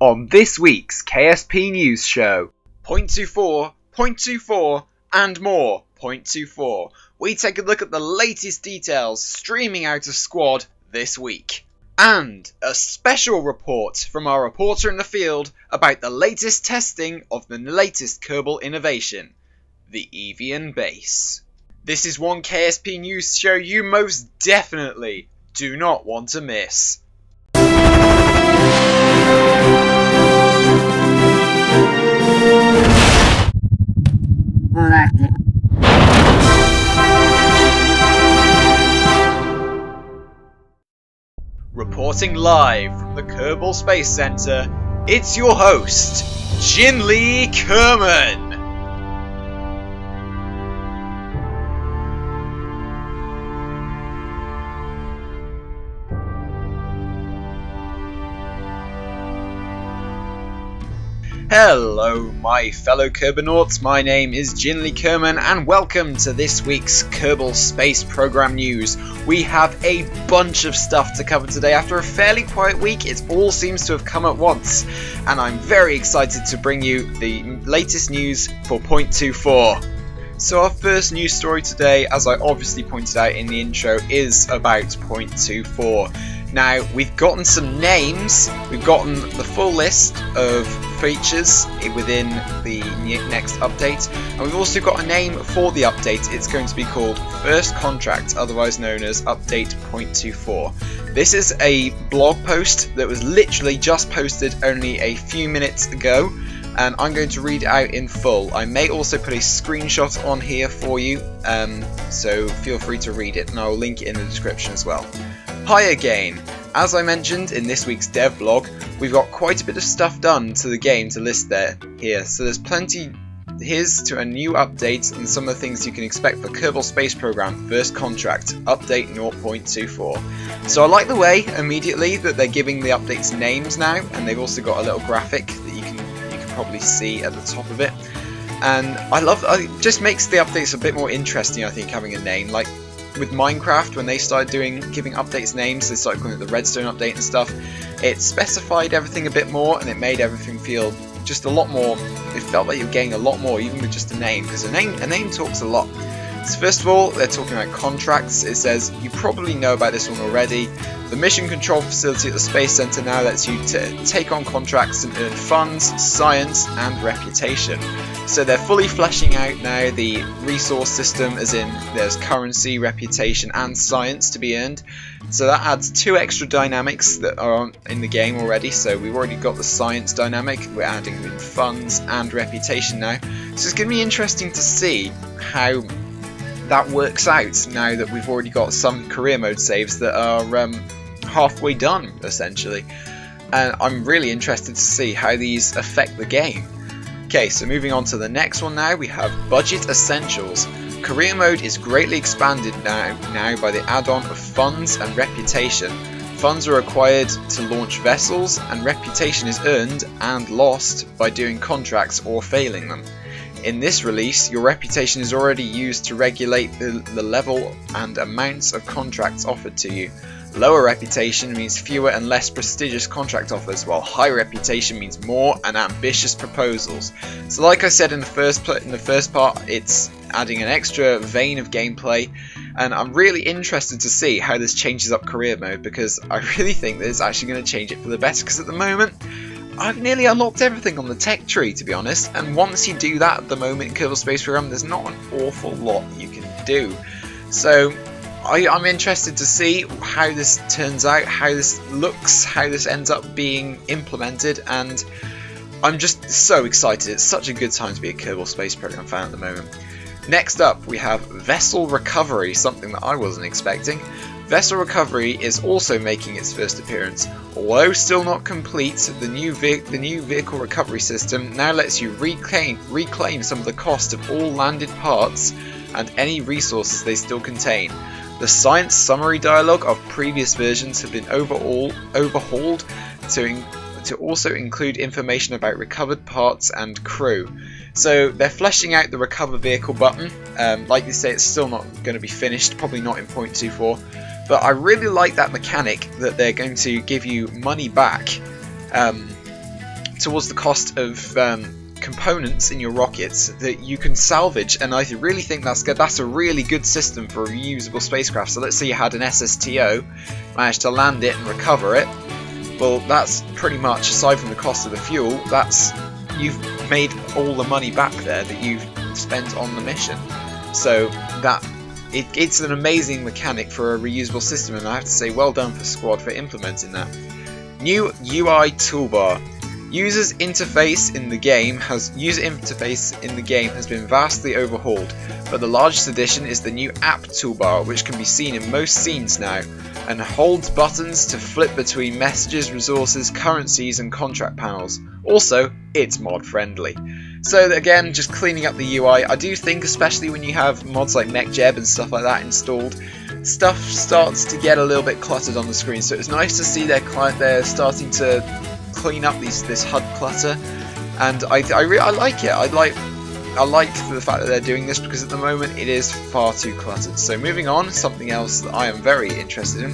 On this week's KSP News Show, 0.24, 0.24 and more 0.24, we take a look at the latest details streaming out of Squad this week. And a special report from our reporter in the field about the latest testing of the latest Kerbal innovation, the Evian base. This is one KSP News Show you most definitely do not want to miss. Reporting live from the Kerbal Space Center, it's your host, Jinli Kerman. Hello my fellow Kerbonauts, my name is Jinli Kerman and welcome to this week's Kerbal Space Program News. We have a bunch of stuff to cover today. After a fairly quiet week, it all seems to have come at once, and I'm very excited to bring you the latest news for 0.24. So our first news story today, as I obviously pointed out in the intro, is about 0.24. Now, we've gotten some names, we've gotten the full list of features within the next update, and we've also got a name for the update. It's going to be called First Contract, otherwise known as Update 0.24. This is a blog post that was literally just posted only a few minutes ago, and I'm going to read it out in full. I may also put a screenshot on here for you, so feel free to read it, and I'll link it in the description as well. Hi again! As I mentioned in this week's dev blog, we've got quite a bit of stuff done to the game to list here, so there's plenty. Here's to a new update and some of the things you can expect for Kerbal Space Program First Contract, Update 0.24. So I like the way, immediately, that they're giving the updates names now, and they've also got a little graphic that you can probably see at the top of it. And I love, it just makes the updates a bit more interesting, I think, having a name. Like with Minecraft, when they started giving updates names, they started calling it the Redstone update and stuff. It specified everything a bit more, and it made everything feel just a lot more. It felt like you were getting a lot more, even with just a name, because a name talks a lot. So first of all, they're talking about contracts. It says, you probably know about this one already. The mission control facility at the Space Center now lets you take on contracts and earn funds, science, and reputation. So they're fully fleshing out now the resource system, as in there's currency, reputation, and science to be earned. So that adds 2 extra dynamics that are in the game already. So we've already got the science dynamic, we're adding in funds and reputation now. So it's going to be interesting to see how that works out now that we've already got some career mode saves that are halfway done, essentially. And I'm really interested to see how these affect the game. Okay, so moving on to the next one now, we have Budget Essentials. Career mode is greatly expanded now by the add-on of funds and reputation. Funds are required to launch vessels, and reputation is earned and lost by doing contracts or failing them. In this release, your reputation is already used to regulate the level and amounts of contracts offered to you. Lower reputation means fewer and less prestigious contract offers, while high reputation means more and ambitious proposals. So like I said in the first part, it's adding an extra vein of gameplay, and I'm really interested to see how this changes up career mode, because I really think that it's actually going to change it for the better, because at the moment I've nearly unlocked everything on the tech tree, to be honest, and once you do that at the moment in Kerbal Space Program, there's not an awful lot you can do. So I'm interested to see how this turns out, how this looks, how this ends up being implemented, and I'm just so excited. It's such a good time to be a Kerbal Space Program fan at the moment. Next up, we have Vessel Recovery, something that I wasn't expecting. Vessel Recovery is also making its first appearance. Although still not complete, the new vehicle recovery system now lets you reclaim some of the cost of all landed parts and any resources they still contain. The science summary dialogue of previous versions have been overhauled to also include information about recovered parts and crew. So they're fleshing out the recover vehicle button. Like they say, it's still not going to be finished, probably not in 0.24. But I really like that mechanic that they're going to give you money back towards the cost of components in your rockets that you can salvage, and I really think that's a really good system for a reusable spacecraft. So let's say you had an SSTO, managed to land it and recover it. Well, that's pretty much, aside from the cost of the fuel, you've made all the money back there that you've spent on the mission. So it's an amazing mechanic for a reusable system, and I have to say well done for Squad for implementing that. New UI toolbar. User interface in the game has been vastly overhauled, but the largest addition is the new app toolbar, which can be seen in most scenes now, and holds buttons to flip between messages, resources, currencies, and contract panels. Also, it's mod friendly. So again, just cleaning up the UI. I do think, especially when you have mods like MechJeb and stuff like that installed, stuff starts to get a little bit cluttered on the screen. So it's nice to see they're starting to clean up this HUD clutter, and I like it. I like the fact that they're doing this, because at the moment it is far too cluttered. So moving on, something else that I am very interested in: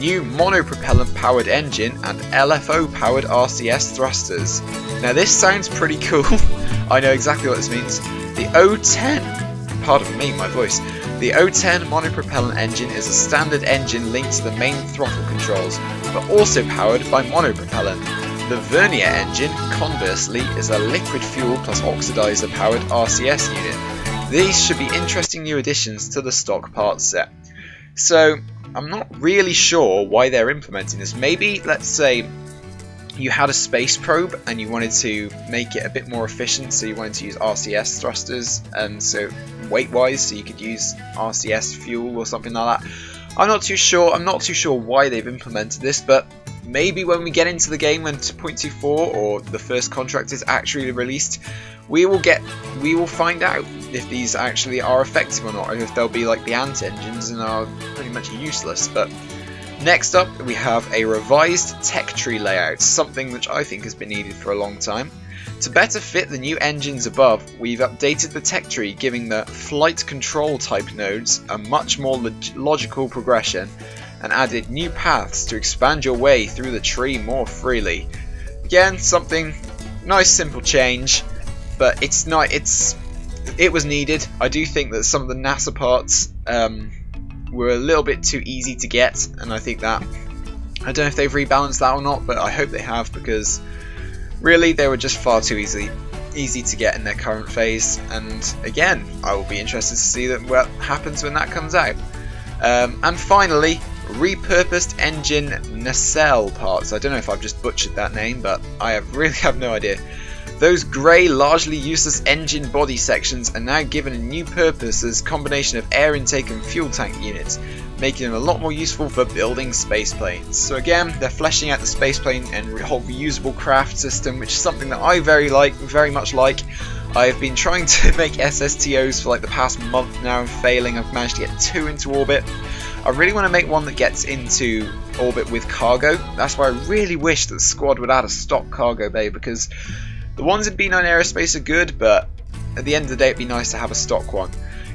new monopropellant powered engine and LFO powered RCS thrusters. Now this sounds pretty cool. I know exactly what this means. The O10, pardon me, my voice. The O10 monopropellant engine is a standard engine linked to the main throttle controls, but also powered by monopropellant. The Vernier engine, conversely, is a liquid fuel plus oxidizer powered RCS unit. These should be interesting new additions to the stock parts set. So I'm not really sure why they're implementing this. Maybe, let's say, you had a space probe and you wanted to make it a bit more efficient, so you wanted to use RCS thrusters, and so weight-wise, so you could use RCS fuel or something like that. I'm not too sure why they've implemented this, but maybe when we get into the game, when 2.24 or the first contract is actually released, we will find out if these actually are effective or not, or if they'll be like the ant engines and are pretty much useless. But next up, we have a revised tech tree layout, something which I think has been needed for a long time. To better fit the new engines above, we've updated the tech tree, giving the flight control type nodes a much more logical progression, and added new paths to expand your way through the tree more freely. Again, something nice, simple change, but it was needed. I do think that some of the NASA parts were a little bit too easy to get, and I think that, I don't know if they've rebalanced that or not, but I hope they have, because really they were just far too easy to get in their current phase. And again, I will be interested to see what happens when that comes out. And finally, repurposed engine nacelle parts. I don't know if I've just butchered that name, but I really have no idea. Those grey, largely useless engine body sections are now given a new purpose as a combination of air intake and fuel tank units, making them a lot more useful for building spaceplanes. So again, they're fleshing out the spaceplane and whole reusable craft system, which is something that I very much like. I've been trying to make SSTOs for like the past month now and failing. I've managed to get 2 into orbit. I really want to make one that gets into orbit with cargo. That's why I really wish that the Squad would add a stock cargo bay, because the ones in B9 Aerospace are good, but at the end of the day it'd be nice to have a stock one.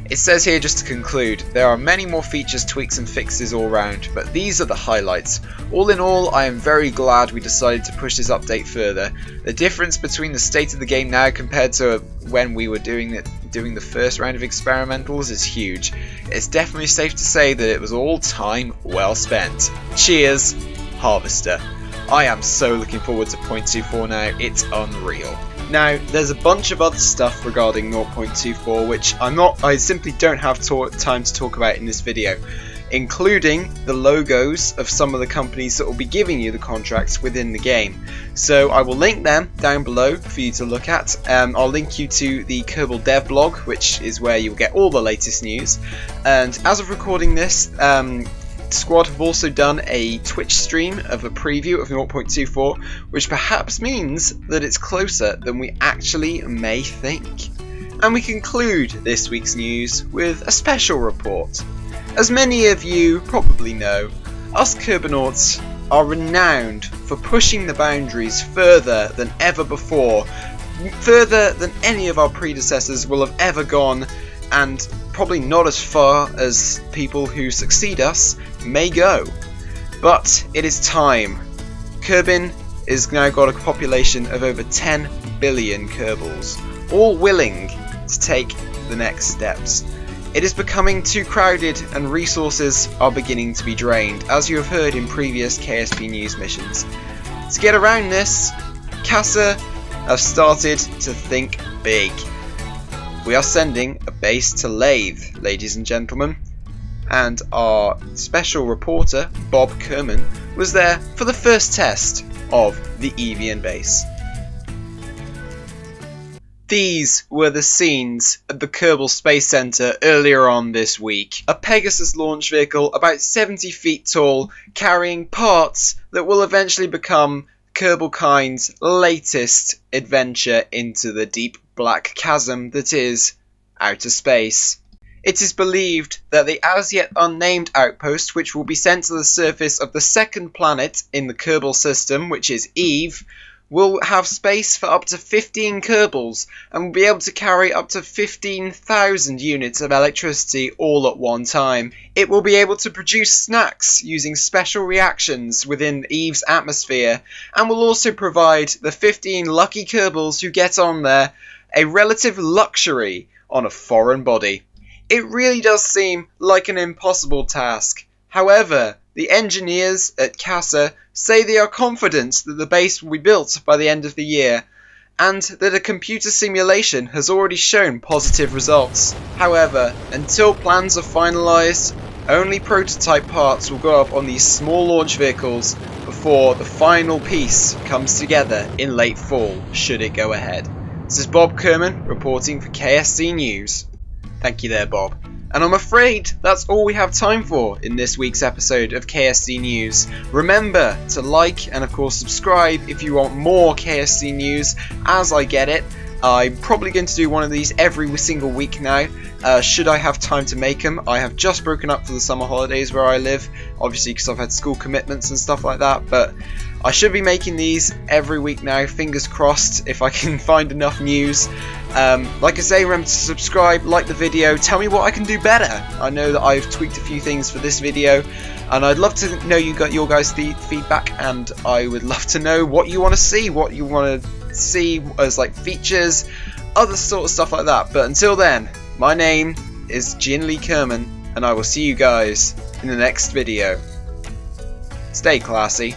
It says here, just to conclude, there are many more features, tweaks and fixes all round, but these are the highlights. All in all, I am very glad we decided to push this update further. The difference between the state of the game now compared to when we were doing the first round of experimentals is huge. It's definitely safe to say that it was all time well spent. Cheers, Harvester. I am so looking forward to 0.24 now, it's unreal. Now, there's a bunch of other stuff regarding 0.24 which I simply don't have time to talk about in this video, including the logos of some of the companies that will be giving you the contracts within the game. So I will link them down below for you to look at. I'll link you to the Kerbal Dev blog, which is where you'll get all the latest news. And as of recording this, Squad have also done a Twitch stream of a preview of 0.24, which perhaps means that it's closer than we actually may think. And we conclude this week's news with a special report. As many of you probably know, us Kerbinauts are renowned for pushing the boundaries further than ever before, further than any of our predecessors will have ever gone, and probably not as far as people who succeed us may go. But it is time. Kerbin is now got a population of over 10 billion Kerbals, all willing to take the next steps. It is becoming too crowded and resources are beginning to be drained, as you have heard in previous KSP News missions. To get around this, CASA have started to think big. We are sending a base to Lathe, ladies and gentlemen, and our special reporter, Bob Kerman, was there for the first test of the Evian base. These were the scenes at the Kerbal Space Center earlier on this week. A Pegasus launch vehicle about 70 feet tall, carrying parts that will eventually become Kerbalkind's latest adventure into the deep black chasm that is outer space. It is believed that the as yet unnamed outpost, which will be sent to the surface of the second planet in the Kerbal system, which is Eve, will have space for up to 15 Kerbals and will be able to carry up to 15,000 units of electricity all at one time. It will be able to produce snacks using special reactions within Eve's atmosphere, and will also provide the 15 lucky Kerbals who get on there a relative luxury on a foreign body. It really does seem like an impossible task. However, the engineers at CASA say they are confident that the base will be built by the end of the year, and that a computer simulation has already shown positive results. However, until plans are finalised, only prototype parts will go up on these small launch vehicles before the final piece comes together in late fall, should it go ahead. This is Bob Kerman reporting for KSC News. Thank you there, Bob. And I'm afraid that's all we have time for in this week's episode of KSC News. Remember to like and of course subscribe if you want more KSC News as I get it. I'm probably going to do one of these every single week now, should I have time to make them. I have just broken up for the summer holidays where I live, obviously because I've had school commitments and stuff like that, but I should be making these every week now, fingers crossed, if I can find enough news. Like I say, remember to subscribe, like the video, tell me what I can do better. I know that I've tweaked a few things for this video, and I'd love to know your guys' feedback, and I would love to know what you want to see, as like features, other sort of stuff like that. But until then, my name is Jinli Kerman, and I will see you guys in the next video. Stay classy.